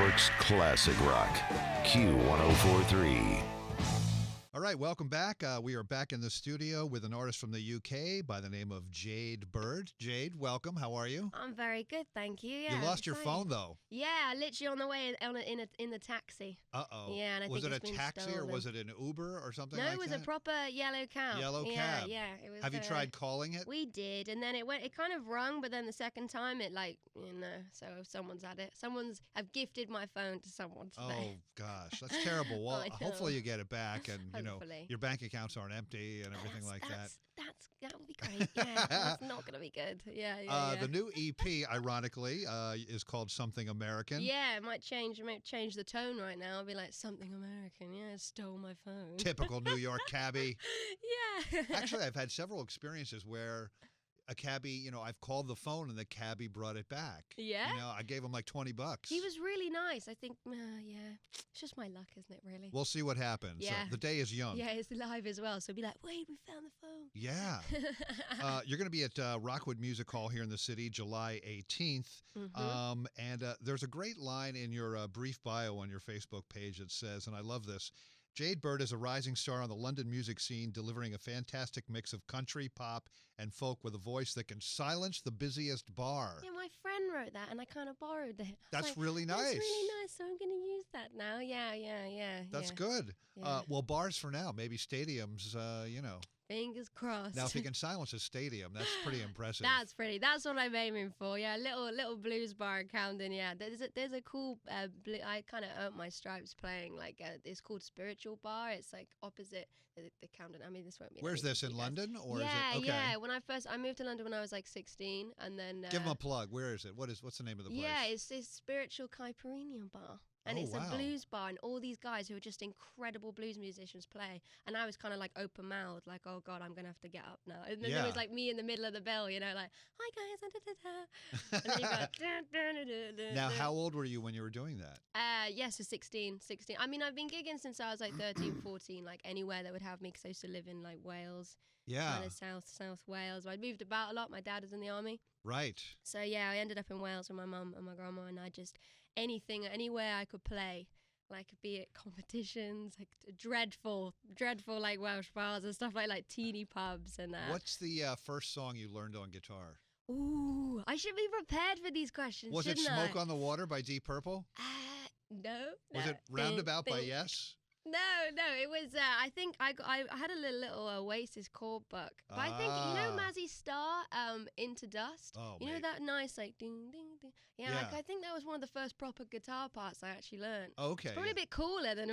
York's classic rock. Q1043. All right, welcome back. We are back in the studio with an artist from the UK by the name of Jade Bird. Jade, welcome. How are you? I'm very good, thank you. Yeah, You lost your phone, though. Yeah, literally on the way in the taxi. Uh-oh. Yeah, and I was think it it's a been taxi stolen. or was it an Uber or something No, like that? it was a proper yellow cab. Yellow yeah, cab. Yeah, it was. Have you tried calling it? We did, and then it kind of rung, but then the second time it so someone's had it. I've gifted my phone to someone today. Oh, gosh, that's terrible. Well, hopefully you get it back and, your bank accounts aren't empty and everything like that. That would be great. Yeah, that's not going to be good. Yeah. The new EP, ironically, is called Something American. Yeah, it might change the tone right now. I'll be like, Something American. Yeah, stole my phone. Typical New York cabbie. Yeah. Actually, I've had several experiences where a cabbie, I've called the phone and the cabbie brought it back. Yeah? I gave him like $20. He was really nice. I think, yeah. It's just my luck, isn't it, really? We'll see what happens. Yeah. The day is young. Yeah, it's live as well. So be like, wait, we found the phone. Yeah. You're going to be at Rockwood Music Hall here in the city, July 18th. Mm-hmm. And there's a great line in your brief bio on your Facebook page that says, and I love this, Jade Bird is a rising star on the London music scene, delivering a fantastic mix of country, pop, and folk with a voice that can silence the busiest bar. Yeah, my friend wrote that, and I kind of borrowed it. That's really nice. That's really nice, so I'm going to use that now. Yeah. That's good. Yeah. Well, bars for now, maybe stadiums, Fingers crossed. Now, if he can silence a stadium, that's pretty impressive. That's what I'm aiming for. Yeah, little blues bar in Camden. Yeah, there's a cool. I kind of earned my stripes playing like it's called Spiritual Bar. It's like opposite the Camden. I mean, this won't be. Where's this in London or yeah, is it? Okay. Yeah. When I moved to London when I was like 16, and then give him a plug. Where is it? What's the name of the place? Yeah, it's Spiritual Caipirinha Bar. And it's a blues bar, and all these guys who are just incredible blues musicians play. And I was kind of like open-mouthed, like, oh, God, I'm going to have to get up now. And then there was like me in the middle of the bill, like, hi, guys. And then you go, Now, how old were you when you were doing that? So 16. I mean, I've been gigging since I was like 13, 14, like anywhere that would have me, because I used to live in like Wales. Yeah. Kind of South Wales. I moved about a lot. My dad was in the army. Right. So, yeah, I ended up in Wales with my mum and my grandma, and I just... anywhere I could play, like be it competitions, like dreadful like Welsh bars and stuff like teeny pubs and that. What's the first song you learned on guitar? Ooh, I should be prepared for these questions. Was it Smoke on the Water by Deep Purple? No. Was it Roundabout by Yes? No, it was. I think I had a little Oasis chord book, but I think Mazzy Star, Into Dust. Oh, you know that nice like ding ding ding. Yeah, like I think that was one of the first proper guitar parts I actually learned. Okay, it's probably a bit cooler than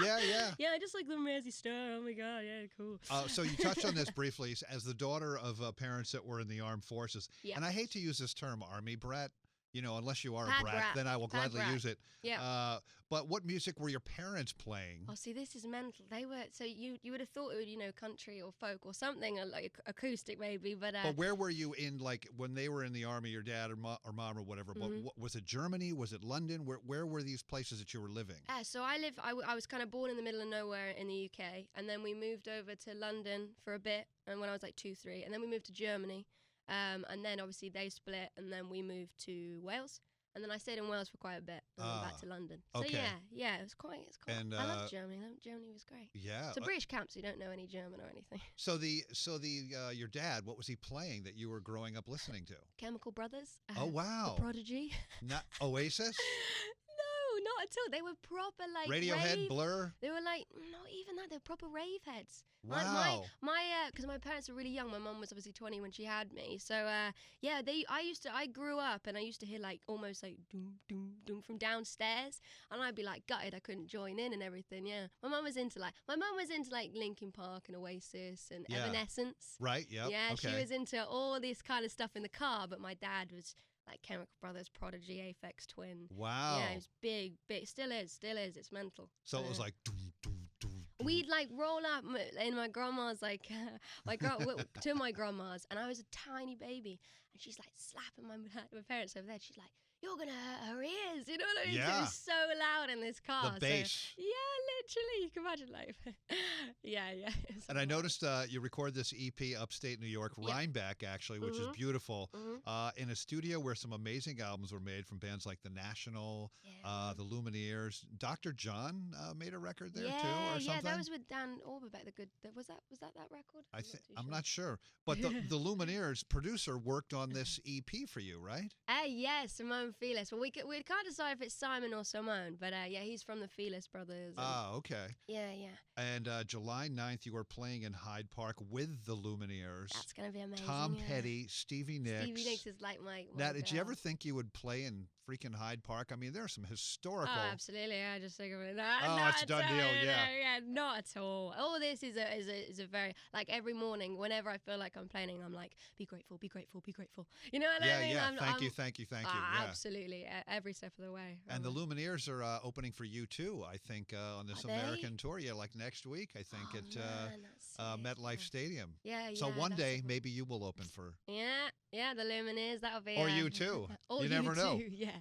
yeah. Yeah, I just like the Mazzy Star. Oh my god, yeah, cool. So you touched on this briefly as the daughter of parents that were in the armed forces, and I hate to use this term, army brat. Unless you are a brat, then I will gladly use it. Yeah. But what music were your parents playing? Oh, see, this is mental. They were, so you would have thought it would, country or folk or something, like acoustic maybe, but... But where were you in, like, when they were in the army, your dad or mom or whatever, but was it Germany? Was it London? Where were these places that you were living? So I was kind of born in the middle of nowhere in the UK, and then we moved over to London for a bit, and when I was like 2, 3, and then we moved to Germany. And then obviously they split, and then we moved to Wales, and then I stayed in Wales for quite a bit, and then back to London. So okay. yeah, it's quite. And, I love Germany. Germany was great. Yeah. It's a British camp, so you don't know any German or anything. So your dad, what was he playing that you were growing up listening to? Chemical Brothers. Oh wow. The Prodigy. Not Oasis. Not at all. They were proper like Radiohead, rave. Blur. They were like not even that. They were proper rave heads. Wow. Because my parents were really young. My mum was obviously 20 when she had me. So I grew up and I used to hear like almost like doom doom doom from downstairs, and I'd be like gutted I couldn't join in and everything. Yeah. My mum was into like Linkin Park and Oasis and Evanescence. Right. Yeah. Yeah. Okay. She was into all this kind of stuff in the car, but my dad was like Chemical Brothers, Prodigy, Aphex Twin. Wow. Yeah, it was big. Still is. It's mental. So it was like doom, doom, doom, doom. We'd like roll up in my grandma's to my grandma's, and I was a tiny baby, and she's like slapping my parents over there. She's like, you're gonna hurt her ears. You know what I mean? Yeah. It was so loud in this car. The bass. So, yeah, literally. You can imagine, like, yeah. And I noticed you record this EP upstate New York, Rhinebeck, actually, which is beautiful, in a studio where some amazing albums were made from bands like The National, the Lumineers. Dr. John made a record there too, or something. Yeah, that was with Dan Overbeck. Was that record? I'm not sure. But the Lumineers producer worked on this EP for you, right? Yeah, Simone Fearless. Well, we can't decide if it's Simon or Simone, but yeah, he's from the Fearless Brothers. Okay. Yeah. And July 9th, you were playing in Hyde Park with the Lumineers. That's going to be amazing. Tom Petty, Stevie Nicks. Stevie Nicks is like my Now, did you girl. ever think you would play in freaking Hyde Park? I mean, there are some historical... Oh, absolutely. I just think of it. It's a done deal, yeah. Not at all. All this is a very, like, every morning, whenever I feel like I'm playing, I'm like, be grateful, be grateful, be grateful. You know what I mean? Yeah, thank you. Yeah. Absolutely. Every step of the way. And the Lumineers are opening for you, too, I think, on this American tour. Yeah, like next week, I think, at MetLife Stadium. Yeah. So one day, maybe you will open for... Yeah, the Lumineers, that'll be... Or you, too. Or you never know. Too, yeah.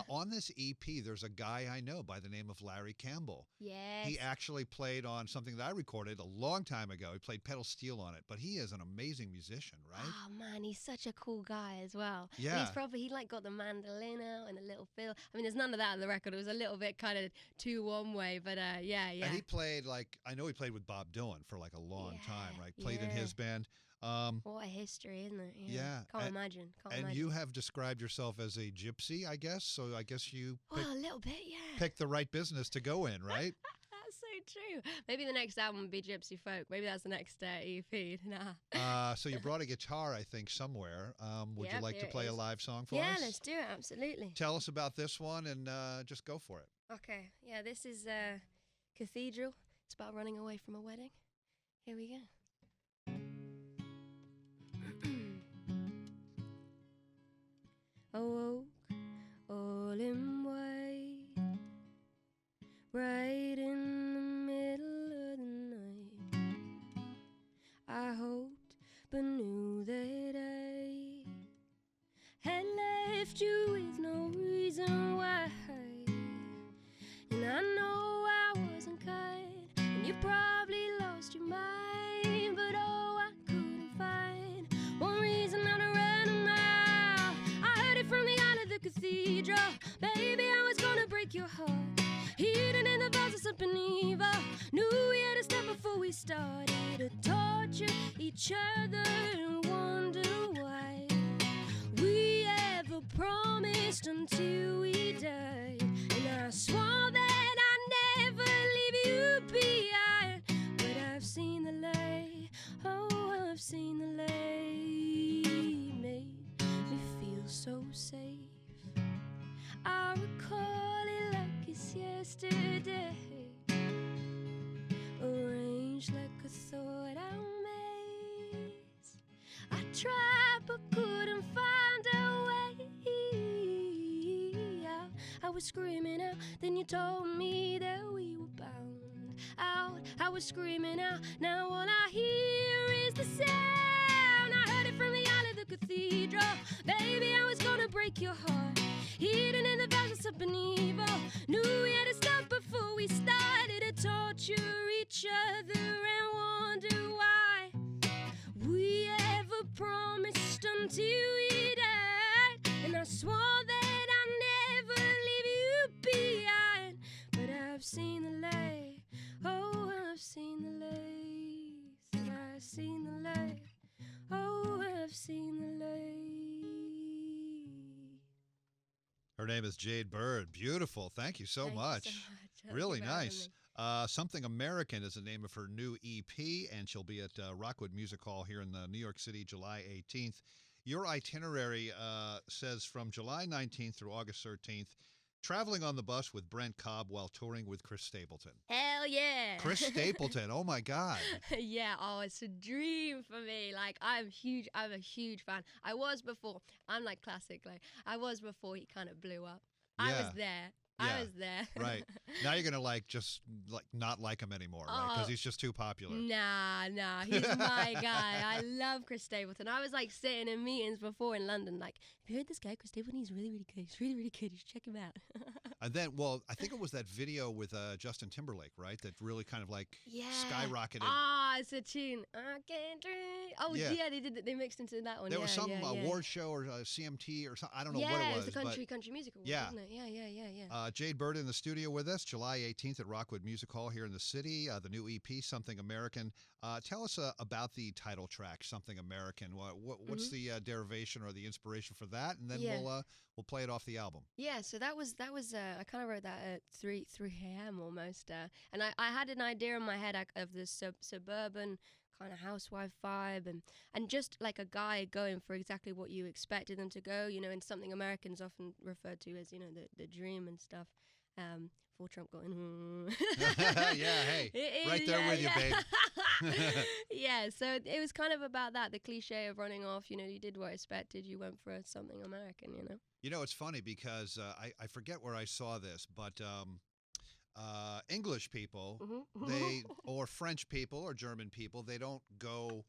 On this EP, there's a guy I know by the name of Larry Campbell. Yes. He actually played on something that I recorded a long time ago. He played pedal steel on it, but he is an amazing musician, right? Oh man, he's such a cool guy as well. Yeah. He like got the mandolin out and a little fill. I mean, there's none of that on the record. It was a little bit kind of too one way, but yeah. And he played I know he played with Bob Dylan for like a long time, right? Played in his band. What a history, isn't it? Yeah. Can't imagine. And you have described yourself as a gypsy, I guess. So I guess you a little bit, yeah. Picked the right business to go in, right? That's so true. Maybe the next album would be Gypsy Folk. Maybe that's the next EP. Nah. So you brought a guitar, I think, somewhere. Would you like to play a live song for us? Yeah, let's do it. Absolutely. Tell us about this one and just go for it. Okay. Yeah, this is Cathedral. It's about running away from a wedding. Here we go. Awoke all in white, right in the middle of the night. I hoped but knew that I had left you with no reason why. And I know I wasn't kind, and you probably lost your mind, but oh, I couldn't find one reason not to run a mile. I heard it from the aisle of the cathedral. Baby, I was gonna break your heart. Hidden in the vows of something evil. Knew we had to stop before we started to torture each other and wonder why we ever promised until we died. And I swore that I'd never leave you behind. But I've seen the light, oh, I've seen the light. Made me feel so safe. I recall it like it's yesterday. Arranged like a thought out maze. I tried but couldn't find a way out. I was screaming out, then you told me that we were bound out. I was screaming out, now all I hear is the sound. I heard it from the aisle of the cathedral. Baby, I was gonna break your heart. Hidden in the vows of something evil. Knew we had to stop before we started to torture each other and wonder why we ever promised until we died. And I swore that I'd never leave you behind. But I've seen the light, oh, I've seen the light. I've seen the light, oh, I've seen the light. Her name is Jade Bird. Beautiful. Thank you so much. You so much. Really nice. Something American is the name of her new EP, and she'll be at Rockwood Music Hall here in New York City, July 18th. Your itinerary says from July 19th through August 13th, traveling on the bus with Brent Cobb while touring with Chris Stapleton. Hell yeah. Chris Stapleton. Oh, my God. Yeah. Oh, it's a dream for me. Like, I'm a huge fan. I was before. I'm like classic. Like, I was before he kind of blew up. I was there. Yeah, I was there. right. Now you're gonna just not like him anymore, right? Because Oh, he's just too popular. nah, he's my guy. I love Chris Stapleton. I was like sitting in meetings before in London, like, have you heard this guy, Chris Stapleton? He's really, really good. He's really, really good. You should check him out. And then, well, I think it was that video with Justin Timberlake, right? That really kind of Yeah. skyrocketed. Ah, it's a tune. I can't drink. Oh, Yeah. yeah, they did. They mixed into that one. There yeah, was some yeah, award show or CMT or something. I don't know yeah, what it was. the country music award, yeah. wasn't it? Yeah. Jade Bird in the studio with us, July 18th at Rockwood Music Hall here in the city. The new EP, Something American. Tell us about the title track, Something American. What's the derivation or the inspiration for that? And then we'll play it off the album. Yeah, so that was I kind of wrote that at 3 a.m. almost, and I had an idea in my head of this suburban kind of housewife vibe, and just like a guy going for exactly what you expected them to go, and something Americans often refer to as the dream and stuff. Before Trump got in. Yeah, hey, right there with you, babe. Yeah, so it was kind of about that, the cliche of running off. You did what I expected. You went for something American. It's funny because I forget where I saw this, but English people, or French people or German people, they don't go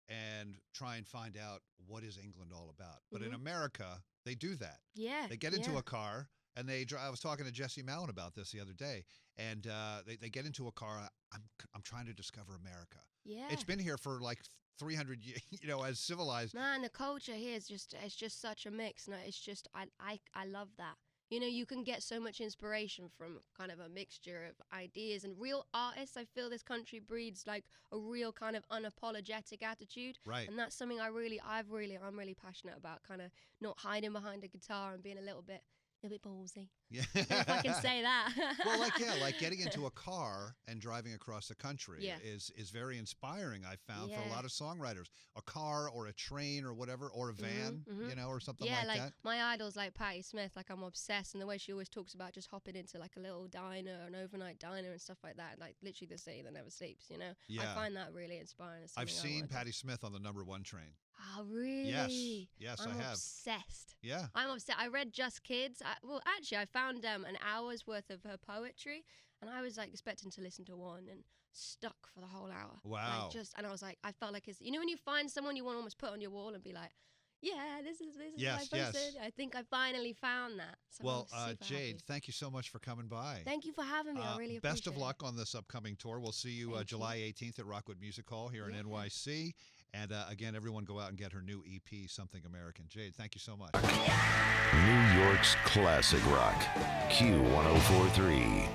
and try and find out what is England all about. But in America, they do that. Yeah. They get into a car and they drive. I was talking to Jesse Mallon about this the other day, and they get into a car. I'm trying to discover America. Yeah. It's been here for like 300 years, as civilized. Man, the culture here is it's just such a mix. No, it's just I love that. You can get so much inspiration from kind of a mixture of ideas and real artists. I feel this country breeds like a real kind of unapologetic attitude. Right. And that's something I'm really passionate about, kind of not hiding behind a guitar and being a little bit ballsy. Yeah. If I can say that. Well, like getting into a car and driving across the country is very inspiring, I found, for a lot of songwriters. A car or a train or whatever, or a van, or something like that. Yeah, like my idol's like Patti Smith. Like I'm obsessed, and the way she always talks about just hopping into like a little diner, an overnight diner and stuff like that. Like literally the city that never sleeps, Yeah. I find that really inspiring. I've seen Patti Smith on the #1 train. Oh, really? Yes, I'm I have. Obsessed. Yeah. I'm obsessed. I read Just Kids. Actually, I found an hour's worth of her poetry, and I was like expecting to listen to one and stuck for the whole hour. Wow. And I was like, I felt like it's, when you find someone you want to almost put on your wall and be like, yeah, this is my person. I think I finally found that. So well, Jade, happy. Thank you so much for coming by. Thank you for having me. I really appreciate it. Best of luck on this upcoming tour. We'll see you July 18th at Rockwood Music Hall here in NYC. And again, everyone go out and get her new EP, Something American. Jade, thank you so much. New York's classic rock, Q1043.